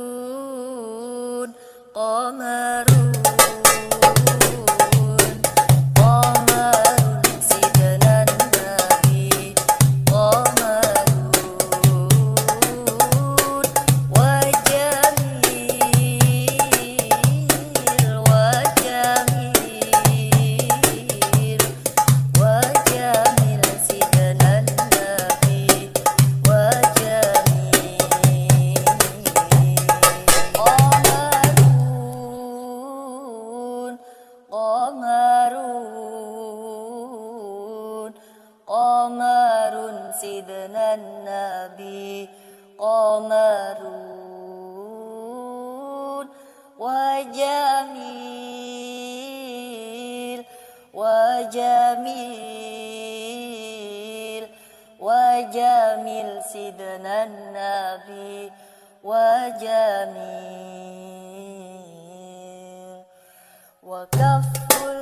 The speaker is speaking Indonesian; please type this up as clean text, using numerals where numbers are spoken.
qamarun, qamarun, qamarun sidna nabi, qamarun wa jamil, wa jamil, wa jamil sidna nabi, wa jamil. Qamarun, qamarun sidna nabi, qamarun wa jamil, wa jamil, wa jamil sidna nabi, wa jamil. Wa kafful